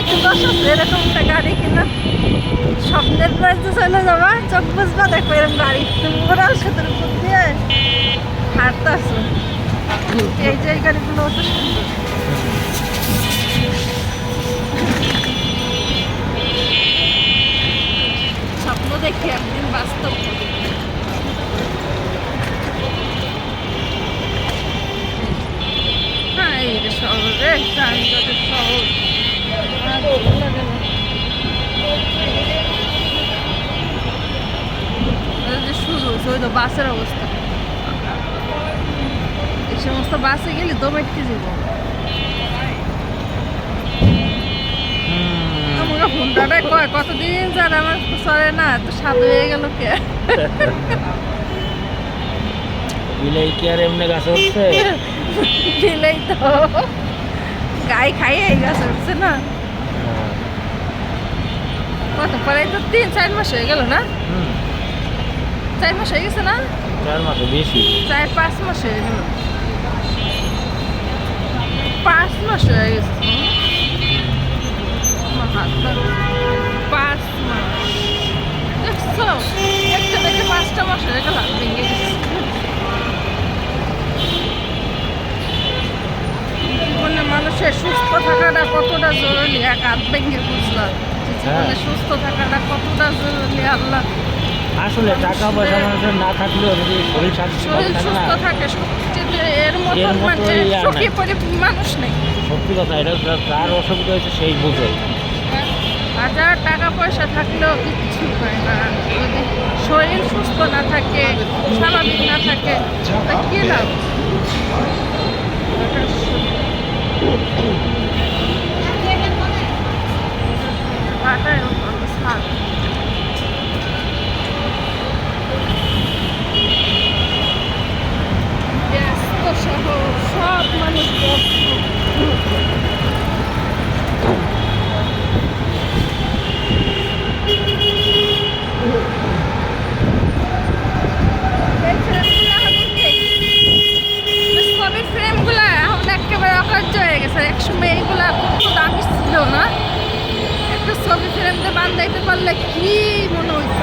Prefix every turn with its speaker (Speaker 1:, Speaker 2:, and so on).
Speaker 1: একটু দশ আছে এরকম একটা গাড়ি কিনা স্বপ্নের রাজ্যে চলে যাবা, চোখ বুঝবা দেখো এরকম গাড়ি ওরাল সেতুর উপর দিয়ে হাঁটতে আসো। এই যে এই গাড়িগুলো অত সুন্দর। স্বপ্ন দেখি একদিন বাস্তব করি। হ্যাঁ এই রে শহরে যানজটের শহর। আর ভালো লাগে না। এই যে শুরু হয়েছে ওই তো বাসের অবস্থা। এই সমস্ত বাসে গেলে দমাইতে যাব। আমাকে হুন্ডাটাই কয় কতদিন যার আমার চলে না, তো স্বাদ হয়ে গেল কে।
Speaker 2: বিলাই কি আর এমনি গাছে উঠছে?
Speaker 1: বিলাই তো গায়ে খাইয়ে এই গাছে উঠছে না। কত পরে তো 3-4 মাস হয়ে গেল না? 4 মাস হয়ে গেছে না?
Speaker 2: 4 মাস বেশি,
Speaker 1: 4-5 মাস হয়ে গেল। 5 মাস হয়ে গেছে। আমার হাত ধরে 5 মাস দেখছো, একটা দেখে 5টা মাস হয়ে গেল ভেঙে গেছে। জীবনে মানুষের সুস্থ থাকাটা কতটা জরুরি এক হাত ভেঙে বুঝলাম। জীবনে সুস্থ থাকাটা কতটা জরুরি। আল্লাহ
Speaker 2: আসলে টাকা পয়সা মানুষের না থাকলেও যদি শরীর
Speaker 1: শরীর সুস্থ থাকে সবচেয়ে এর মতো মানে সুখী মানুষ নেই।
Speaker 2: সত্যি কথা, এটা তার অসুবিধা হয়েছে সেই বুঝে।
Speaker 1: হাজার টাকা পয়সা থাকলেও কিচ্ছু হয় না, যদি শরীর সুস্থ না থাকে, স্বাভাবিক না থাকে, তা কি লাভ? ব্যস্ত শহর, সব মানুষ ব্যস্ত। ছবির ফ্রেমগুলো এখন একেবারে অকার্য হয়ে গেছে। একসময় এইগুলা খুব দামি ছিল না, একটা ছবি ফ্রেম দিয়ে বান্ধাইতে পারলে কি মনে হইতো।